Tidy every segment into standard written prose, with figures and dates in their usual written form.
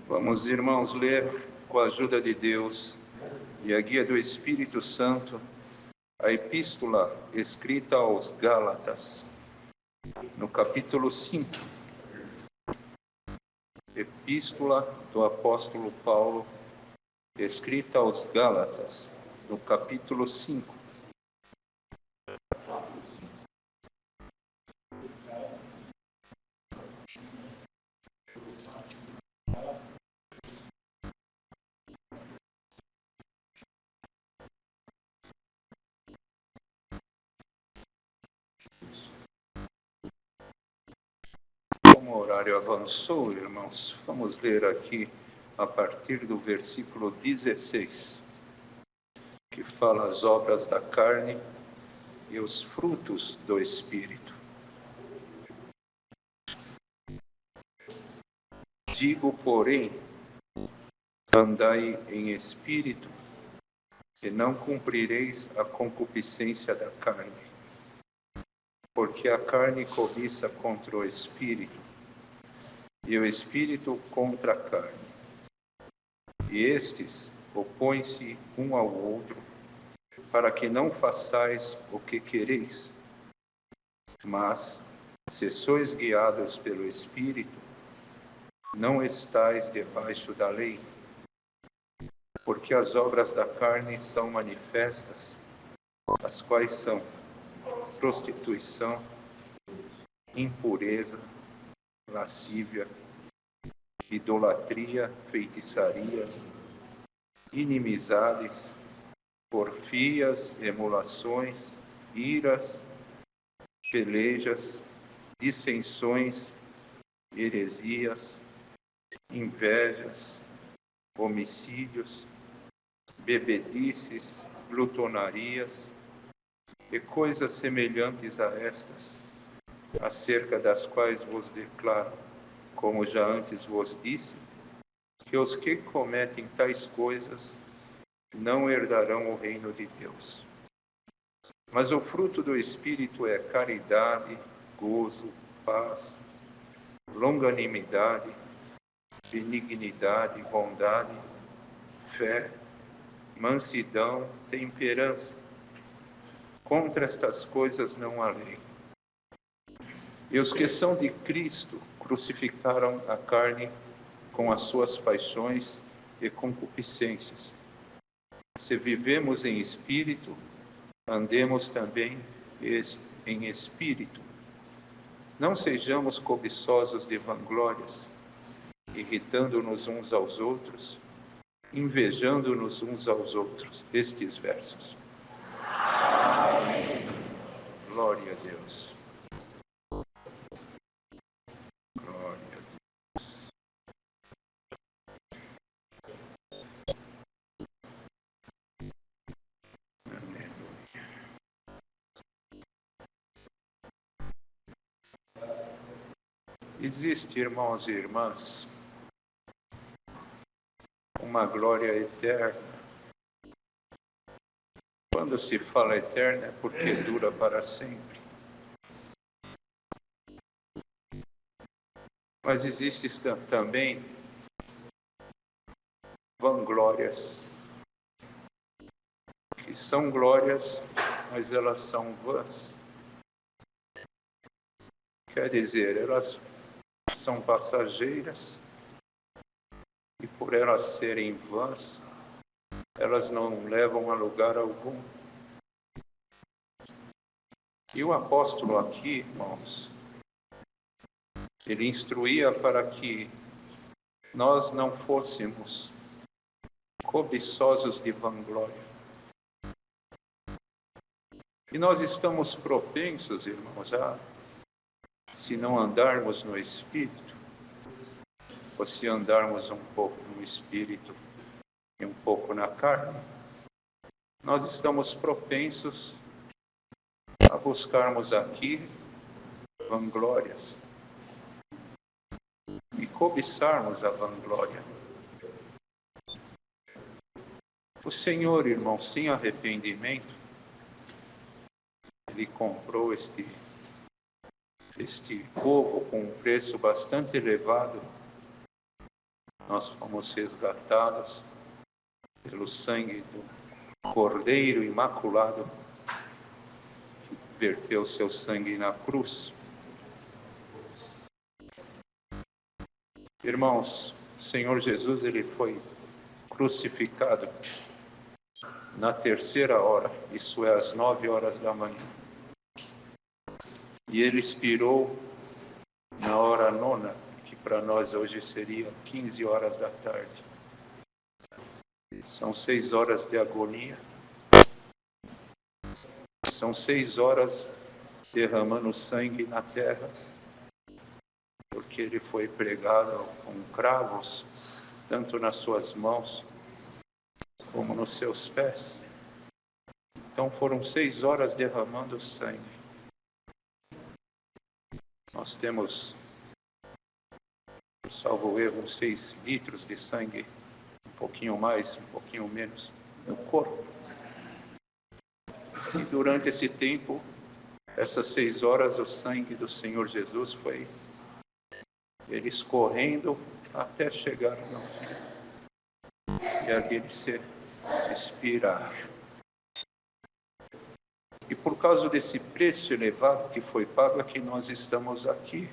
Vamos, irmãos, ler com a ajuda de Deus e a guia do Espírito Santo a epístola escrita aos Gálatas, no capítulo 5. Epístola do apóstolo Paulo, escrita aos Gálatas, no capítulo 5. Como o horário avançou, irmãos, vamos ler aqui a partir do versículo 16, que fala as obras da carne e os frutos do Espírito. Digo, porém, andai em espírito, e não cumprireis a concupiscência da carne. Porque a carne cobiça contra o espírito, e o espírito contra a carne. E estes opõem-se um ao outro, para que não façais o que quereis. Mas, se sois guiados pelo Espírito, não estais debaixo da lei. Porque as obras da carne são manifestas, as quais são prostituição, impureza, lascívia, idolatria, feitiçarias, inimizades, porfias, emulações, iras, pelejas, dissensões, heresias, invejas, homicídios, bebedices, glutonarias e coisas semelhantes a estas, acerca das quais vos declaro, como já antes vos disse, que os que cometem tais coisas não herdarão o reino de Deus. Mas o fruto do Espírito é caridade, gozo, paz, longanimidade, benignidade, bondade, fé, mansidão, temperança. Contra estas coisas não há lei. E os que são de Cristo crucificaram a carne com as suas paixões e concupiscências. Se vivemos em espírito, andemos também em espírito. Não sejamos cobiçosos de vanglórias, irritando-nos uns aos outros, invejando-nos uns aos outros. Estes versos. Glória a Deus. Glória a Deus. Aleluia. Existe, irmãos e irmãs, uma glória eterna. Quando se fala eterna é porque dura para sempre. Mas existe também vanglórias, que são glórias, mas elas são vãs. Quer dizer, elas são passageiras, e por elas serem vãs, elas não levam a lugar algum. E o apóstolo aqui, irmãos, ele instruía para que nós não fôssemos cobiçosos de vanglória. E nós estamos propensos, irmãos, se não andarmos no Espírito, ou se andarmos um pouco no Espírito e um pouco na carne, nós estamos propensos a buscarmos aqui vanglórias e cobiçarmos a vanglória. O Senhor, irmão, sem arrependimento, Ele comprou este povo com um preço bastante elevado, nós fomos resgatados pelo sangue do Cordeiro Imaculado, que verteu seu sangue na cruz. Irmãos, o Senhor Jesus, ele foi crucificado na terceira hora, isso é, às 9 horas da manhã. E ele expirou na hora nona, que para nós hoje seria 15 horas da tarde. São 6 horas de agonia. São 6 horas derramando sangue na terra, porque ele foi pregado com cravos, tanto nas suas mãos como nos seus pés. Então foram 6 horas derramando sangue. Nós temos, salvo erro, uns 6 litros de sangue, um pouquinho mais, um pouquinho menos, no corpo. E durante esse tempo, essas 6 horas, o sangue do Senhor Jesus foi ele escorrendo até chegar no fim. E ali ele se expirar. E por causa desse preço elevado que foi pago, é que nós estamos aqui.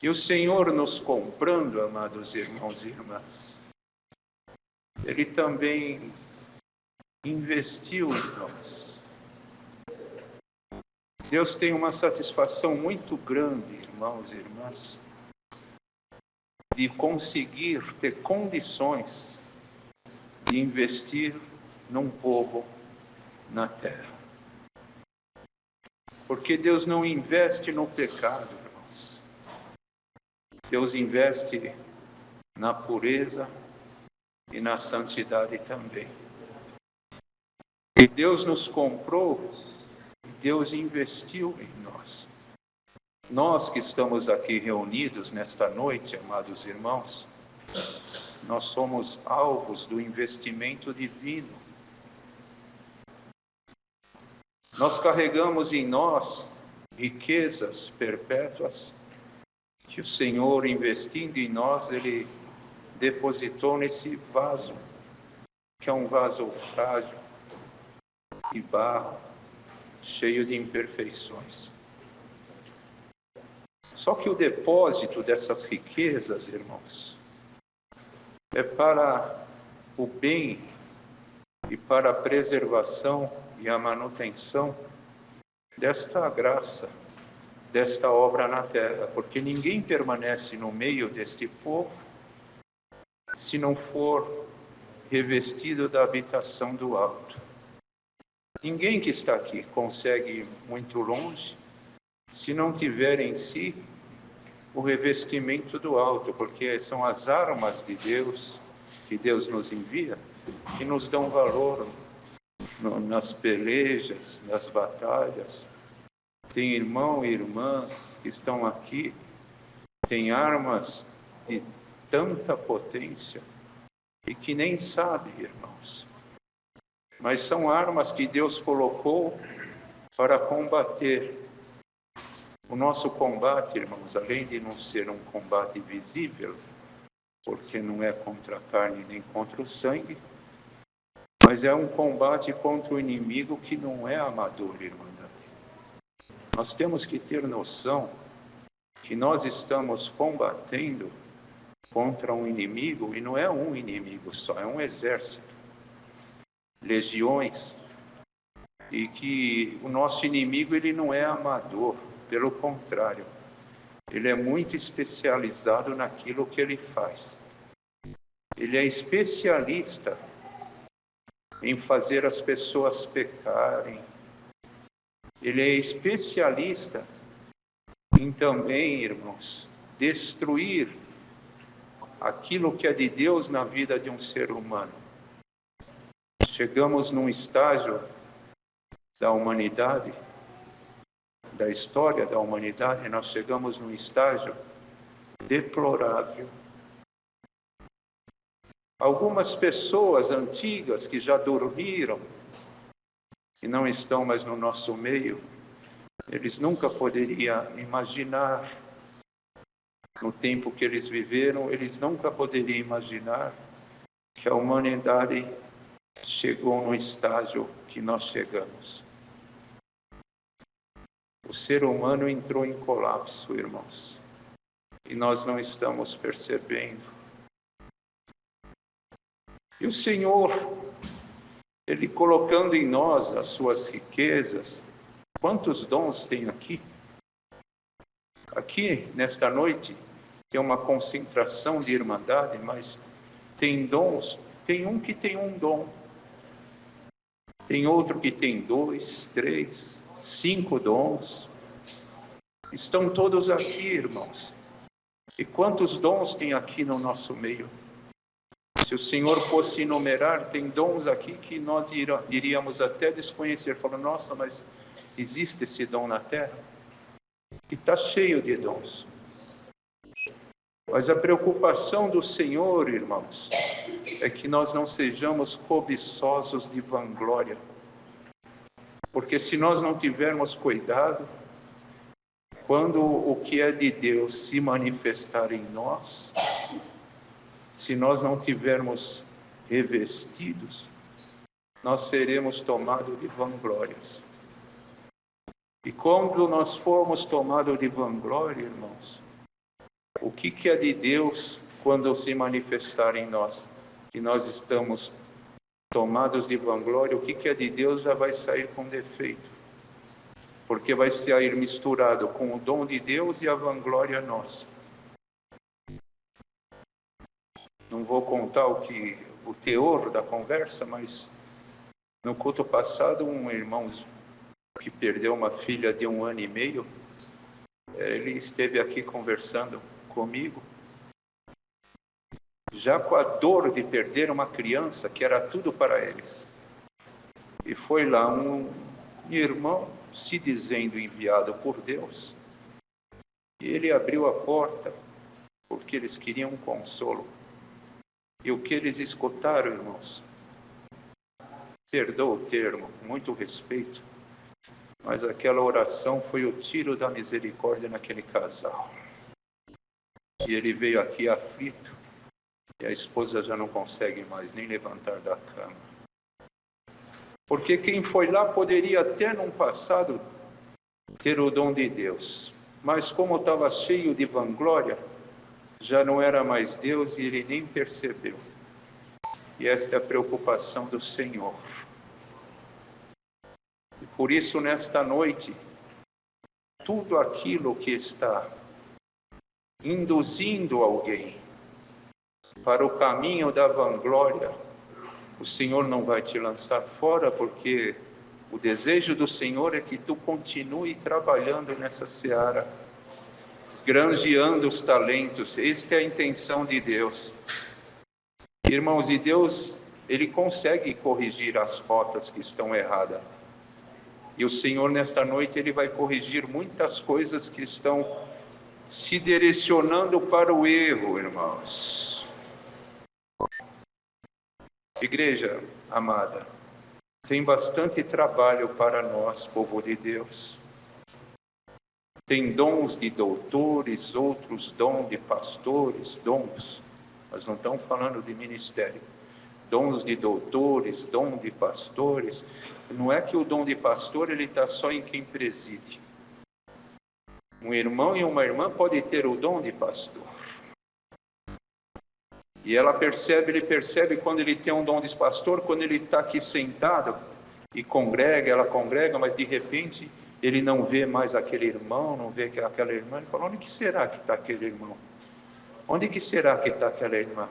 E o Senhor nos comprando, amados irmãos e irmãs, Ele também investiu em nós. Deus tem uma satisfação muito grande, irmãos e irmãs, de conseguir ter condições de investir num povo na terra. Porque Deus não investe no pecado, irmãos. Deus investe na pureza e na santidade também. E Deus nos comprou, Deus investiu em nós. Nós que estamos aqui reunidos nesta noite, amados irmãos, nós somos alvos do investimento divino. Nós carregamos em nós riquezas perpétuas que o Senhor, investindo em nós, Ele depositou nesse vaso, que é um vaso frágil, de barro, cheio de imperfeições. Só que o depósito dessas riquezas, irmãos, é para o bem e para a preservação e a manutenção desta graça, desta obra na terra, porque ninguém permanece no meio deste povo se não for revestido da habitação do alto. Ninguém que está aqui consegue ir muito longe se não tiver em si o revestimento do alto, porque são as armas de Deus, que Deus nos envia, que nos dão valor nas pelejas, nas batalhas. Tem irmão e irmãs que estão aqui, tem armas de tanta potência e que nem sabem, irmãos. Mas são armas que Deus colocou para combater. O nosso combate, irmãos, além de não ser um combate visível, porque não é contra a carne nem contra o sangue, mas é um combate contra o inimigo que não é amador, irmandade. Nós temos que ter noção que nós estamos combatendo contra um inimigo, e não é um inimigo só, é um exército, legiões, e que o nosso inimigo ele não é amador, pelo contrário, ele é muito especializado naquilo que ele faz. Ele é especialista em fazer as pessoas pecarem. Ele é especialista em também, irmãos, destruir aquilo que é de Deus na vida de um ser humano. Chegamos num estágio da humanidade, da história da humanidade, nós chegamos num estágio deplorável. Algumas pessoas antigas que já dormiram e não estão mais no nosso meio, eles nunca poderiam imaginar no tempo que eles viveram, eles nunca poderiam imaginar que a humanidade chegou no estágio que nós chegamos. O ser humano entrou em colapso, irmãos, e nós não estamos percebendo. E o Senhor, Ele colocando em nós as suas riquezas, quantos dons tem aqui? Aqui, nesta noite, tem uma concentração de irmandade, mas tem dons, tem um que tem um dom, tem outro que tem 2, 3, 5 dons. Estão todos aqui, irmãos. E quantos dons tem aqui no nosso meio? Se o Senhor fosse enumerar, tem dons aqui que nós iríamos até desconhecer, falando, nossa, mas existe esse dom na terra? E está cheio de dons. Mas a preocupação do Senhor, irmãos, é que nós não sejamos cobiçosos de vanglória. Porque se nós não tivermos cuidado, quando o que é de Deus se manifestar em nós, se nós não tivermos revestidos, nós seremos tomados de vanglórias. E quando nós formos tomados de vanglória, irmãos, o que é de Deus quando se manifestar em nós? E nós estamos tomados de vanglória, o que é de Deus já vai sair com defeito. Porque vai sair misturado com o dom de Deus e a vanglória nossa. Não vou contar o teor da conversa, mas no culto passado, um irmão que perdeu uma filha de 1 ano e meio, ele esteve aqui conversando comigo, já com a dor de perder uma criança que era tudo para eles. E foi lá um irmão se dizendo enviado por Deus, e ele abriu a porta porque eles queriam um consolo. E o que eles escutaram, irmãos? Perdoa o termo, muito respeito, mas aquela oração foi o tiro da misericórdia naquele casal. E ele veio aqui aflito, e a esposa já não consegue mais nem levantar da cama. Porque quem foi lá poderia até num passado ter o dom de Deus, mas como estava cheio de vanglória, já não era mais Deus e ele nem percebeu. E esta é a preocupação do Senhor. E por isso, nesta noite, tudo aquilo que está induzindo alguém para o caminho da vanglória, o Senhor não vai te lançar fora, porque o desejo do Senhor é que tu continue trabalhando nessa seara, granjeando os talentos. Esta é a intenção de Deus. Irmãos, e Deus, Ele consegue corrigir as rotas que estão erradas. E o Senhor, nesta noite, Ele vai corrigir muitas coisas que estão se direcionando para o erro, irmãos. Igreja amada, tem bastante trabalho para nós, povo de Deus. Tem dons de doutores, outros dons de pastores, dons. Nós não estamos falando de ministério. Dons de doutores, dom de pastores. Não é que o dom de pastor ele está só em quem preside. Um irmão e uma irmã podem ter o dom de pastor. E ele percebe quando ele tem um dom de pastor, quando ele está aqui sentado e congrega, ela congrega, mas de repente ele não vê mais aquele irmão, não vê aquela irmã. Ele fala, onde que será que está aquele irmão? Onde que será que está aquela irmã?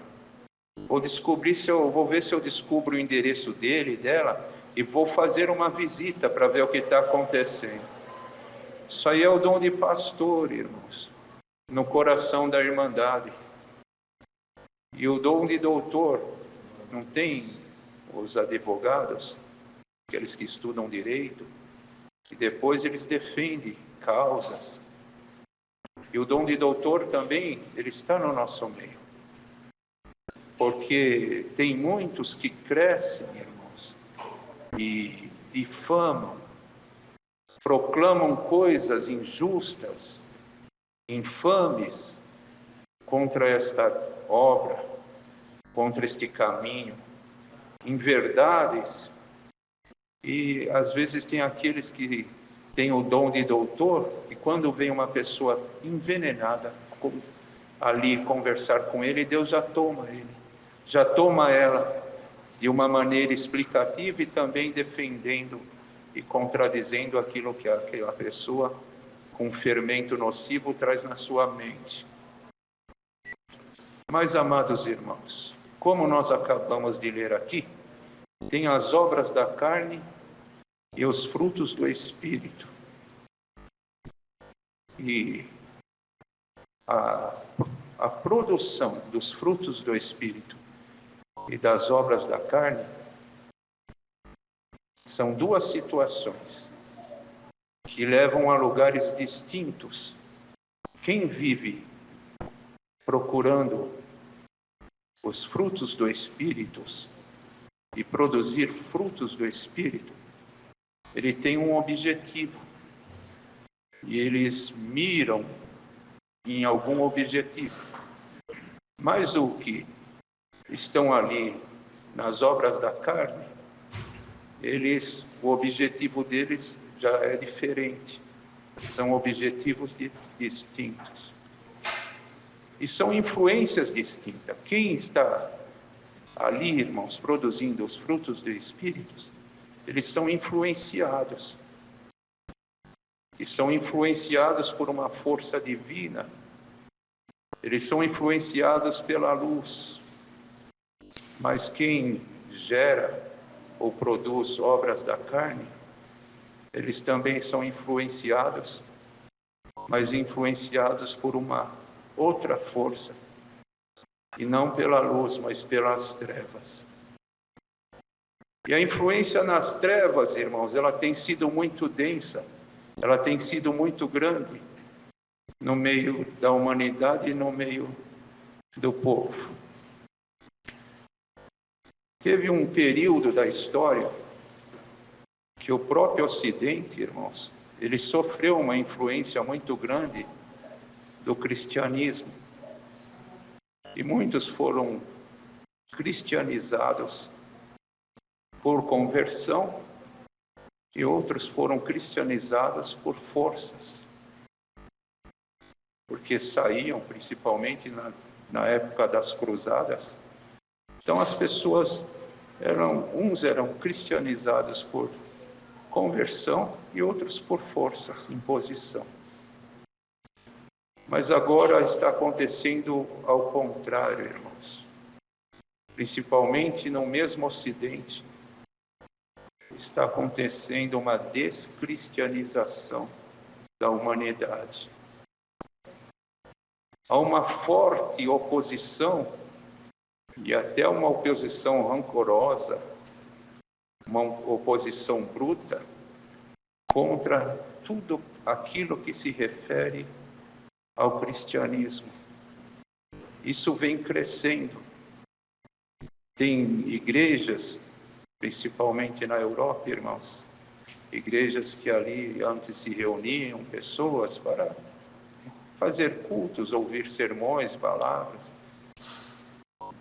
Vou ver se eu descubro o endereço dele e dela e vou fazer uma visita para ver o que está acontecendo. Isso aí é o dom de pastor, irmãos, no coração da irmandade. E o dom de doutor, não tem os advogados, aqueles que estudam direito, e depois eles defendem causas. E o dom de doutor também, ele está no nosso meio. Porque tem muitos que crescem, irmãos, e difamam, proclamam coisas injustas, infames, contra esta obra, contra este caminho, em verdades. E às vezes tem aqueles que têm o dom de doutor, e quando vem uma pessoa envenenada ali conversar com ele, Deus já toma ele, já toma ela de uma maneira explicativa e também defendendo e contradizendo aquilo que aquela pessoa com fermento nocivo traz na sua mente. Mas, amados irmãos, como nós acabamos de ler aqui, tem as obras da carne e os frutos do Espírito. E a produção dos frutos do Espírito e das obras da carne são duas situações que levam a lugares distintos. Quem vive procurando os frutos do Espírito e produzir frutos do Espírito, ele tem um objetivo. E eles miram em algum objetivo. Mas o que estão ali nas obras da carne, o objetivo deles já é diferente. São objetivos distintos. E são influências distintas. Quem está ali, irmãos, produzindo os frutos do Espírito, eles são influenciados. E são influenciados por uma força divina. Eles são influenciados pela luz. Mas quem gera ou produz obras da carne, eles também são influenciados, mas influenciados por uma outra força. E não pela luz, mas pelas trevas. E a influência nas trevas, irmãos, ela tem sido muito densa. Ela tem sido muito grande no meio da humanidade e no meio do povo. Teve um período da história que o próprio Ocidente, irmãos, ele sofreu uma influência muito grande do cristianismo. E muitos foram cristianizados por conversão e outros foram cristianizados por forças. Porque saíam, principalmente na época das cruzadas. Então as pessoas uns eram cristianizados por conversão e outros por forças, imposição. Mas agora está acontecendo ao contrário, irmãos. Principalmente no mesmo Ocidente, está acontecendo uma descristianização da humanidade. Há uma forte oposição, e até uma oposição rancorosa, uma oposição bruta, contra tudo aquilo que se refere ao cristianismo. Isso vem crescendo. Tem igrejas, principalmente na Europa, irmãos, igrejas que ali antes se reuniam pessoas para fazer cultos, ouvir sermões, palavras,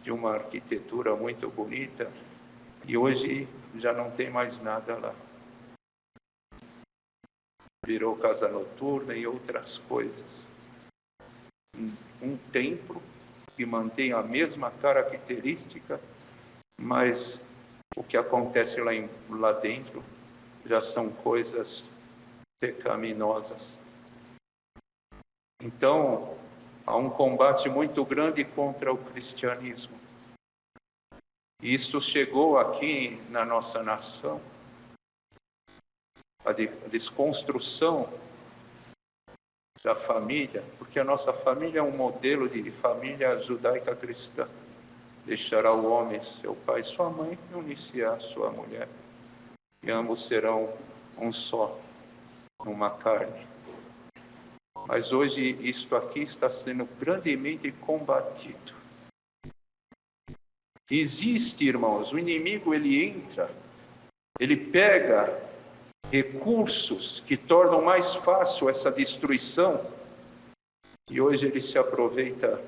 de uma arquitetura muito bonita, e hoje já não tem mais nada lá. Virou casa noturna e outras coisas. Um templo que mantém a mesma característica, mas o que acontece lá dentro já são coisas pecaminosas. Então, há um combate muito grande contra o cristianismo. E isso chegou aqui na nossa nação. A desconstrução da família, porque a nossa família é um modelo de família judaica cristã. Deixará o homem, seu pai e sua mãe, e unir-se a sua mulher. E ambos serão um só, uma carne. Mas hoje isto aqui está sendo grandemente combatido. Existe, irmãos, o inimigo ele entra, ele pega recursos que tornam mais fácil essa destruição, e hoje ele se aproveita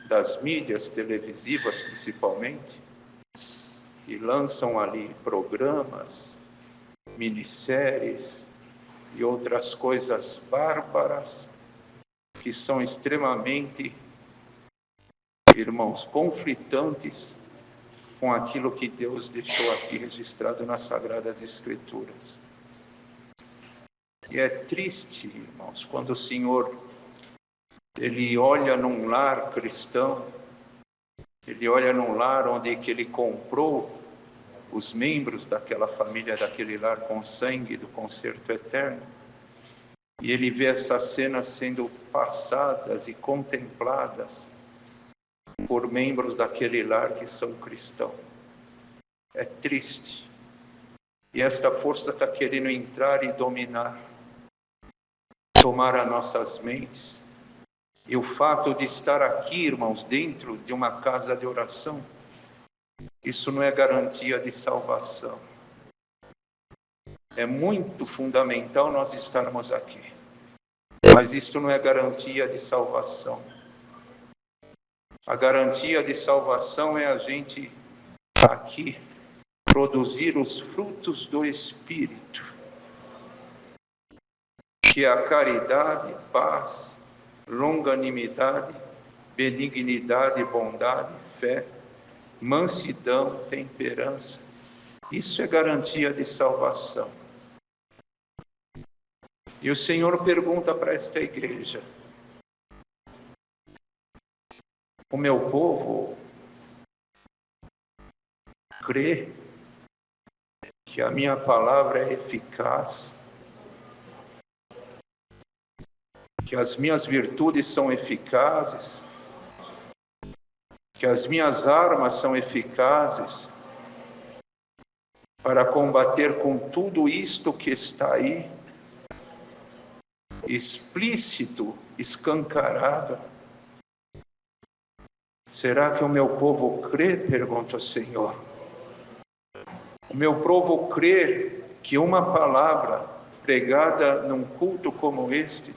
das mídias televisivas principalmente, e lançam ali programas, minisséries e outras coisas bárbaras que são extremamente, irmãos, conflitantes com aquilo que Deus deixou aqui registrado nas Sagradas Escrituras. E é triste, irmãos, quando o Senhor, Ele olha num lar cristão, Ele olha num lar onde que Ele comprou os membros daquela família, daquele lar com sangue do concerto eterno, e Ele vê essas cenas sendo passadas e contempladas por membros daquele lar que são cristãos. É triste. E esta força está querendo entrar e dominar, tomar as nossas mentes. E o fato de estar aqui, irmãos, dentro de uma casa de oração, isso não é garantia de salvação. É muito fundamental nós estarmos aqui, mas isto não é garantia de salvação. A garantia de salvação é a gente aqui produzir os frutos do Espírito, que é a caridade, paz, longanimidade, benignidade, bondade, fé, mansidão, temperança. Isso é garantia de salvação. E o Senhor pergunta para esta igreja: o meu povo crê que a minha palavra é eficaz, que as minhas virtudes são eficazes, que as minhas armas são eficazes para combater com tudo isto que está aí, explícito, escancarado. Será que o meu povo crê? Pergunta o Senhor. O meu povo crê que uma palavra pregada num culto como este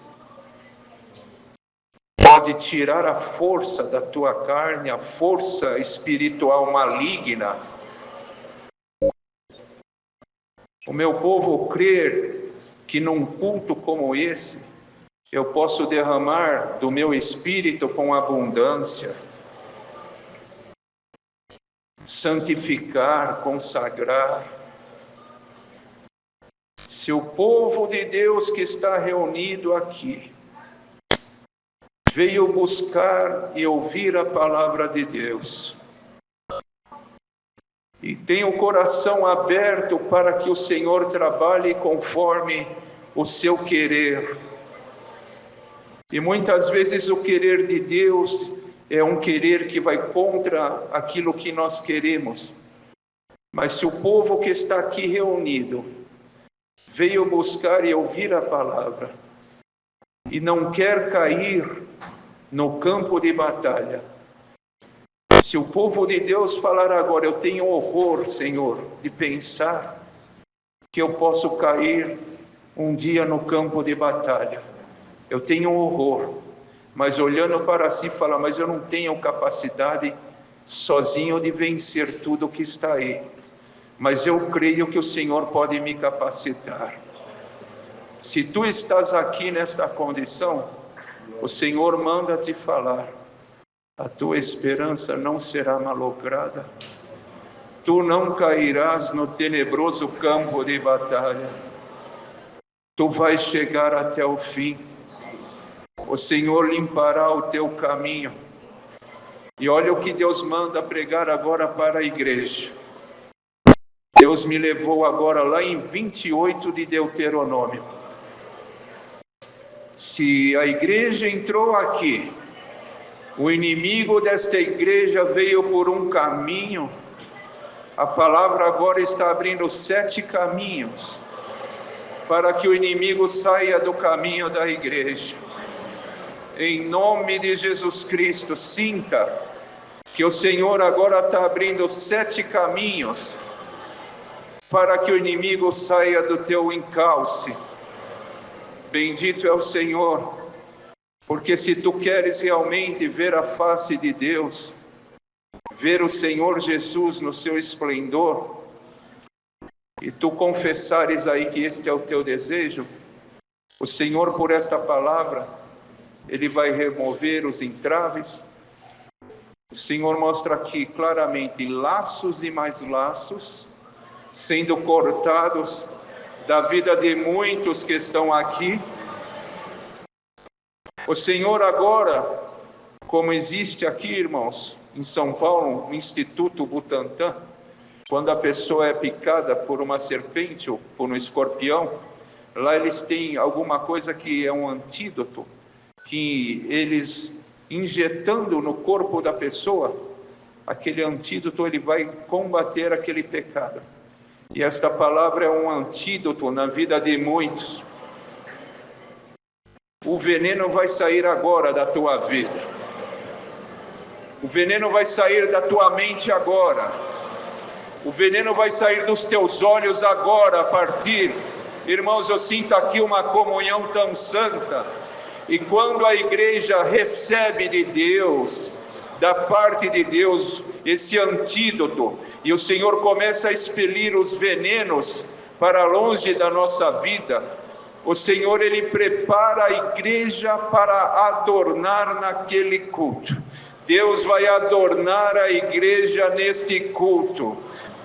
pode tirar a força da tua carne, a força espiritual maligna. O meu povo crê que num culto como esse eu posso derramar do meu espírito com abundância, santificar, consagrar. Se o povo de Deus que está reunido aqui veio buscar e ouvir a palavra de Deus, e tem o coração aberto para que o Senhor trabalhe conforme o seu querer. E muitas vezes o querer de Deus é um querer que vai contra aquilo que nós queremos. Mas se o povo que está aqui reunido veio buscar e ouvir a palavra e não quer cair no campo de batalha, se o povo de Deus falar agora: eu tenho horror, Senhor, de pensar que eu posso cair um dia no campo de batalha. Eu tenho horror, mas olhando para si fala: mas eu não tenho capacidade sozinho de vencer tudo que está aí. Mas eu creio que o Senhor pode me capacitar. Se tu estás aqui nesta condição, o Senhor manda te falar: a tua esperança não será malograda, tu não cairás no tenebroso campo de batalha, tu vais chegar até o fim, o Senhor limpará o teu caminho. E olha o que Deus manda pregar agora para a igreja. Deus me levou agora lá em 28 de Deuteronômio. Se a igreja entrou aqui, o inimigo desta igreja veio por um caminho, a palavra agora está abrindo 7 caminhos para que o inimigo saia do caminho da igreja. Em nome de Jesus Cristo, sinta que o Senhor agora está abrindo 7 caminhos para que o inimigo saia do teu encalce. Bendito é o Senhor. Porque se tu queres realmente ver a face de Deus, ver o Senhor Jesus no seu esplendor, e tu confessares aí que este é o teu desejo, o Senhor, por esta palavra, Ele vai remover os entraves. O Senhor mostra aqui claramente laços e mais laços sendo cortados da vida de muitos que estão aqui. O Senhor agora, como existe aqui, irmãos, em São Paulo, no Instituto Butantan, quando a pessoa é picada por uma serpente ou por um escorpião, lá eles têm alguma coisa que é um antídoto, que eles, injetando no corpo da pessoa, aquele antídoto, ele vai combater aquele pecado. E esta palavra é um antídoto na vida de muitos. O veneno vai sair agora da tua vida. O veneno vai sair da tua mente agora. O veneno vai sair dos teus olhos agora, a partir. Irmãos, eu sinto aqui uma comunhão tão santa. E quando a igreja recebe de Deus, da parte de Deus, esse antídoto, e o Senhor começa a expelir os venenos para longe da nossa vida, o Senhor, Ele prepara a igreja para adornar naquele culto. Deus vai adornar a igreja neste culto.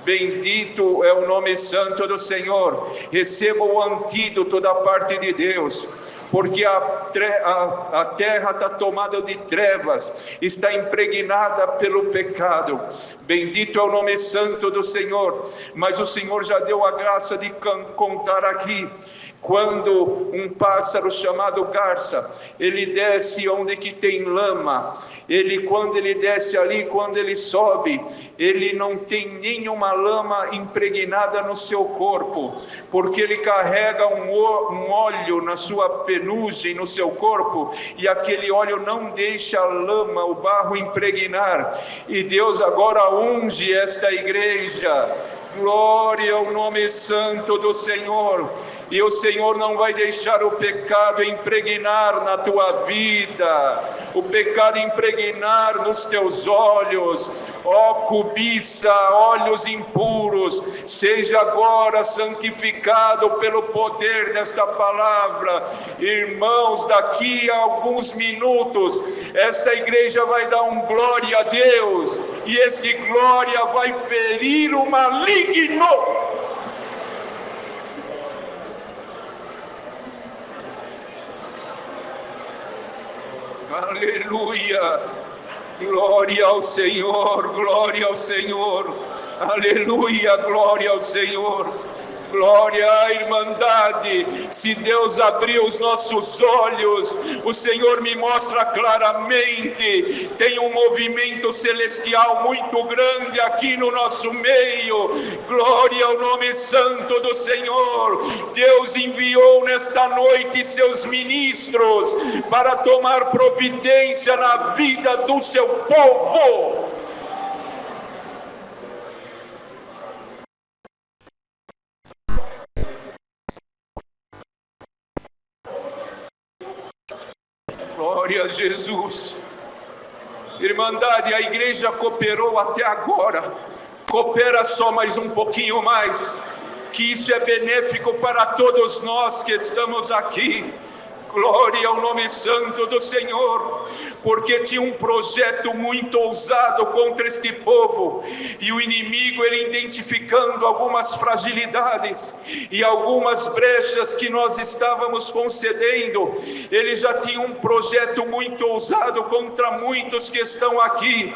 Bendito é o nome santo do Senhor. Receba o antídoto da parte de Deus, porque a terra está tomada de trevas, está impregnada pelo pecado. Bendito é o nome santo do Senhor. Mas o Senhor já deu a graça de contar aqui, quando um pássaro chamado garça, ele desce onde que tem lama, quando ele desce ali, quando ele sobe, ele não tem nenhuma lama impregnada no seu corpo, porque ele carrega um óleo na sua penugem, no seu corpo, e aquele óleo não deixa a lama, o barro impregnar. E Deus agora unge esta igreja. Glória ao nome santo do Senhor. E o Senhor não vai deixar o pecado impregnar na tua vida, o pecado impregnar nos teus olhos. Ó cobiça, olhos impuros, seja agora santificado pelo poder desta palavra. Irmãos, daqui a alguns minutos, esta igreja vai dar um glória a Deus, e este glória vai ferir o maligno. Aleluia, glória ao Senhor, glória ao Senhor, aleluia, glória ao Senhor, glória à irmandade. Se Deus abrir os nossos olhos, o Senhor me mostra claramente, tem um movimento celestial muito grande aqui no nosso meio. Glória ao nome santo do Senhor. Deus enviou nesta noite seus ministros para tomar providência na vida do seu povo. Glória a Jesus. Irmandade, a igreja cooperou até agora, coopera só mais um pouquinho mais, que isso é benéfico para todos nós que estamos aqui. Glória ao nome santo do Senhor, porque tinha um projeto muito ousado contra este povo, e o inimigo, ele identificando algumas fragilidades e algumas brechas que nós estávamos concedendo, ele já tinha um projeto muito ousado contra muitos que estão aqui.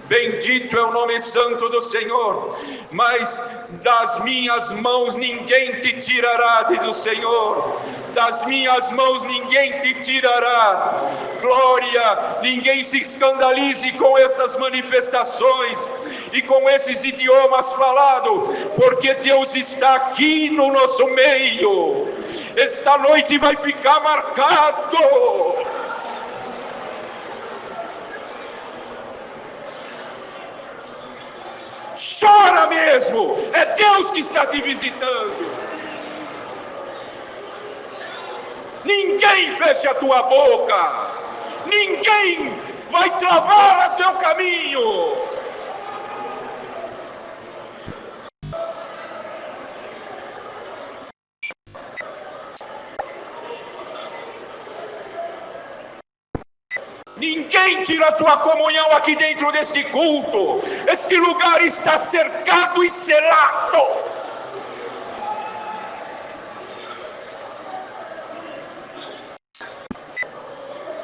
Bendito é o nome santo do Senhor. Mas das minhas mãos ninguém te tirará, diz o Senhor. Das minhas mãos ninguém te tirará. Glória, ninguém se escandalize com essas manifestações e com esses idiomas falados, porque Deus está aqui no nosso meio. Esta noite vai ficar marcado. Chora mesmo, é Deus que está te visitando. Ninguém feche a tua boca. ninguém vai travar o teu caminho. Ninguém tira a tua comunhão aqui dentro deste culto. Este lugar está cercado e selado.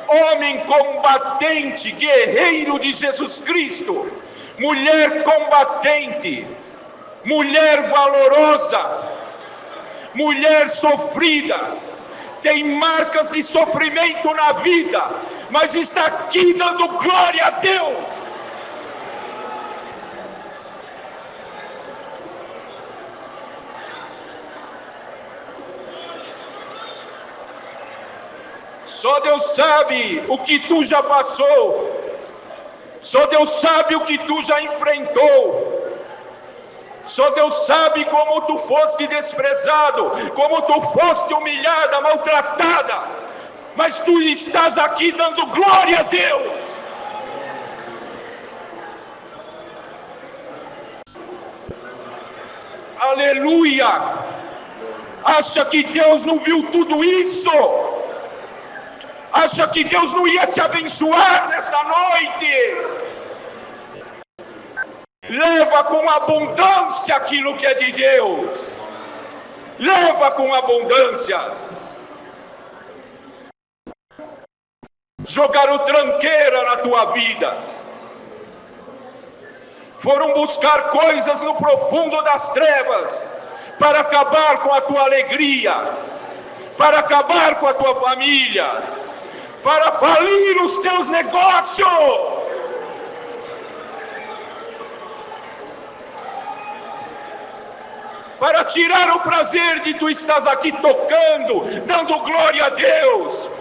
Homem combatente, guerreiro de Jesus Cristo. Mulher combatente, mulher valorosa, mulher sofrida, tem marcas de sofrimento na vida, mas está aqui dando glória a Deus. Só Deus sabe o que tu já passou. Só Deus sabe o que tu já enfrentou. Só Deus sabe como tu foste desprezado, como tu foste humilhada, maltratada. Mas tu estás aqui dando glória a Deus. Aleluia! Acha que Deus não viu tudo isso? Acha que Deus não ia te abençoar nesta noite? Leva com abundância aquilo que é de Deus. Leva com abundância. Jogaram tranqueira na tua vida. Foram buscar coisas no profundo das trevas para acabar com a tua alegria, para acabar com a tua família, para falir os teus negócios. Para tirar o prazer de tu estás aqui tocando, dando glória a Deus.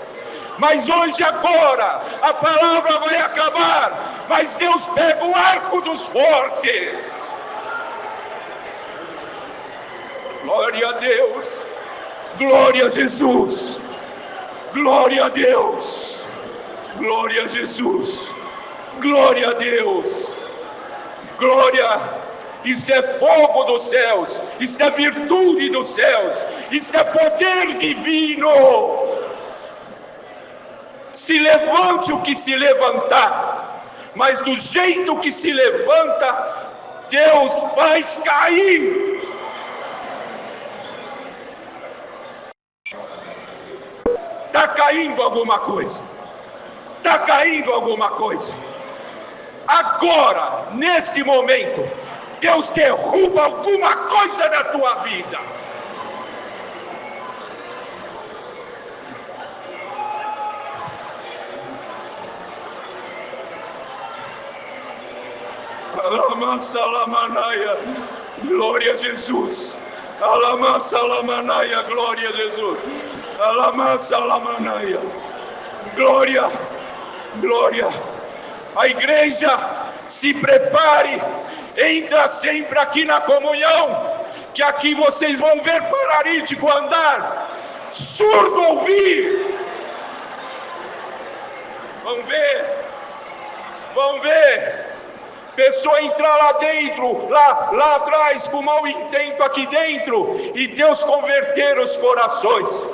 Mas hoje, agora, a palavra vai acabar, mas Deus pega o arco dos fortes. Glória a Deus, glória a Jesus, glória a Deus, glória a Jesus, glória a Deus, glória. Isso é fogo dos céus, isso é virtude dos céus, isso é poder divino. Se levante o que se levantar, mas do jeito que se levanta, Deus faz cair. Está caindo alguma coisa, está caindo alguma coisa. Agora, neste momento, Deus derruba alguma coisa da tua vida. Alamansalamanaia, glória a Jesus. Alamansalamanaia, glória a Jesus. Alamansalamanaia, glória, glória. A igreja se prepare. Entra sempre aqui na comunhão, que aqui vocês vão ver paralítico andar, surdo ouvir. Vão ver, pessoa entrar lá dentro, lá atrás, com mau intento aqui dentro, e Deus converter os corações.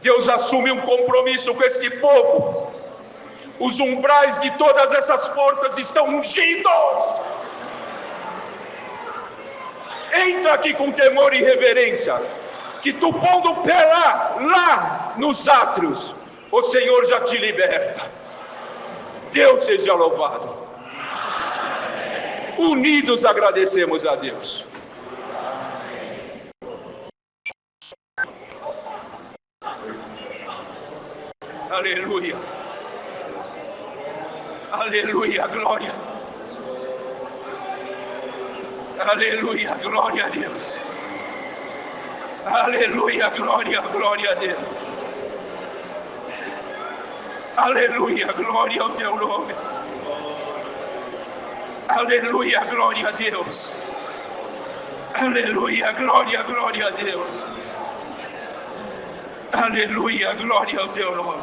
Deus assume um compromisso com este povo. Os umbrais de todas essas portas estão ungidos. Entra aqui com temor e reverência, que tu pondo o pé lá nos átrios, o Senhor já te liberta. Deus seja louvado. Unidos agradecemos a Deus. Aleluia. Aleluia, glória. Aleluia, glória a Deus. Aleluia, glória a Deus. Aleluia, glória ao teu nome. Aleluia, glória a Deus. Aleluia, glória a Deus. Aleluia, glória ao teu nome.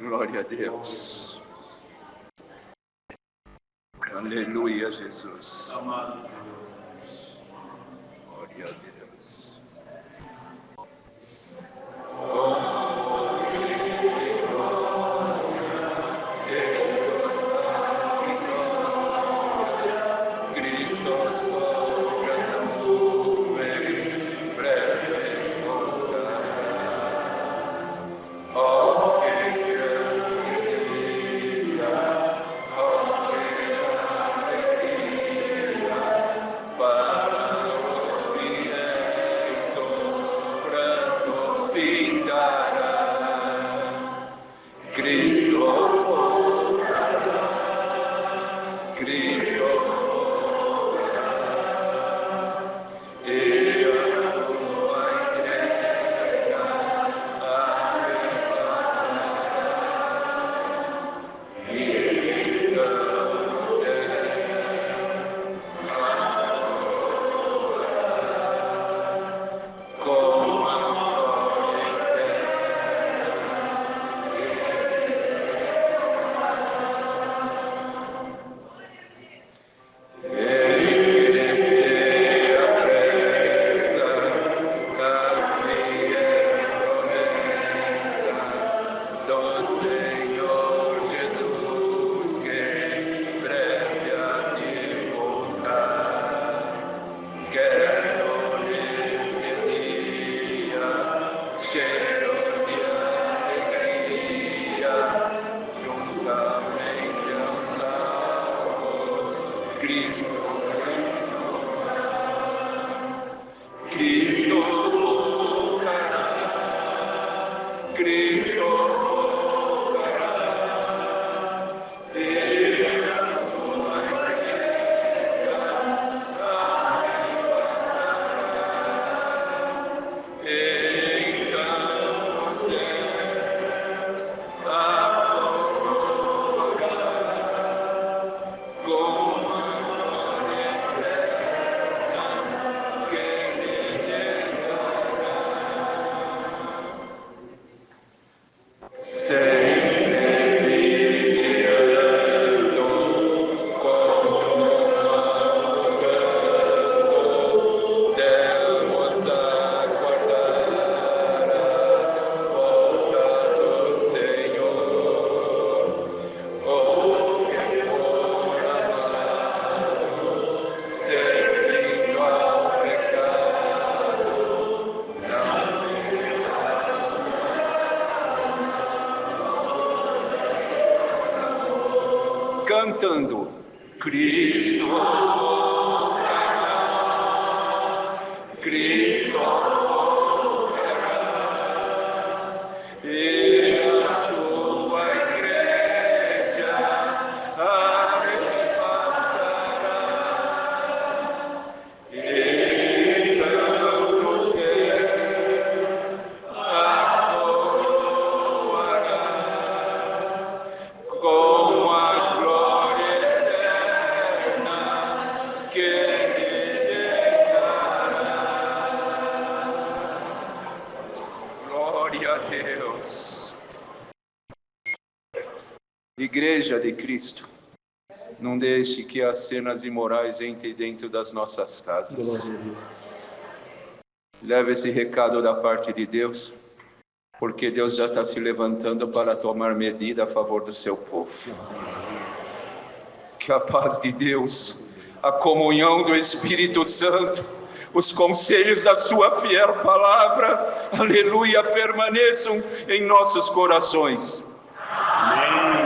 Glória a Deus. Aleluia, Jesus. Glória a Deus. Cristo sobre as nuvens, breve voltará. Ó, que alegria, ó, que alegria, para os fiéis o pranto findará. Cristo voltará, Cristo voltará, e a sua igreja arrebatará. E então o céu com a glória eterna. Eis que descer apressa, a fiel promessa do Senhor Jesus, que breve há de voltar. Quero nesse dia, cheiro de alegria, juntamente aos salvos, Cristo voltará, Cristo voltará, e a sua igreja arrebatará. Então o céu acordará com a glória eterna que lhe dará. Sempre vigiando, conturbando, devemos aguardar a volta do Senhor. Oh, quem for amado, servindo ao pecado, não cantando, Cristo voltará, Cristo voltará, e a sua igreja arrebatará. Então o céu acordará com a glória eterna que lhe dará. Glória a Deus. Igreja de Cristo, não deixe que as cenas imorais entrem dentro das nossas casas. Leve esse recado da parte de Deus, porque Deus já está se levantando para tomar medida a favor do seu povo. Que a paz de Deus, a comunhão do Espírito Santo, os conselhos da sua fiel palavra, aleluia, permaneçam em nossos corações. Amém.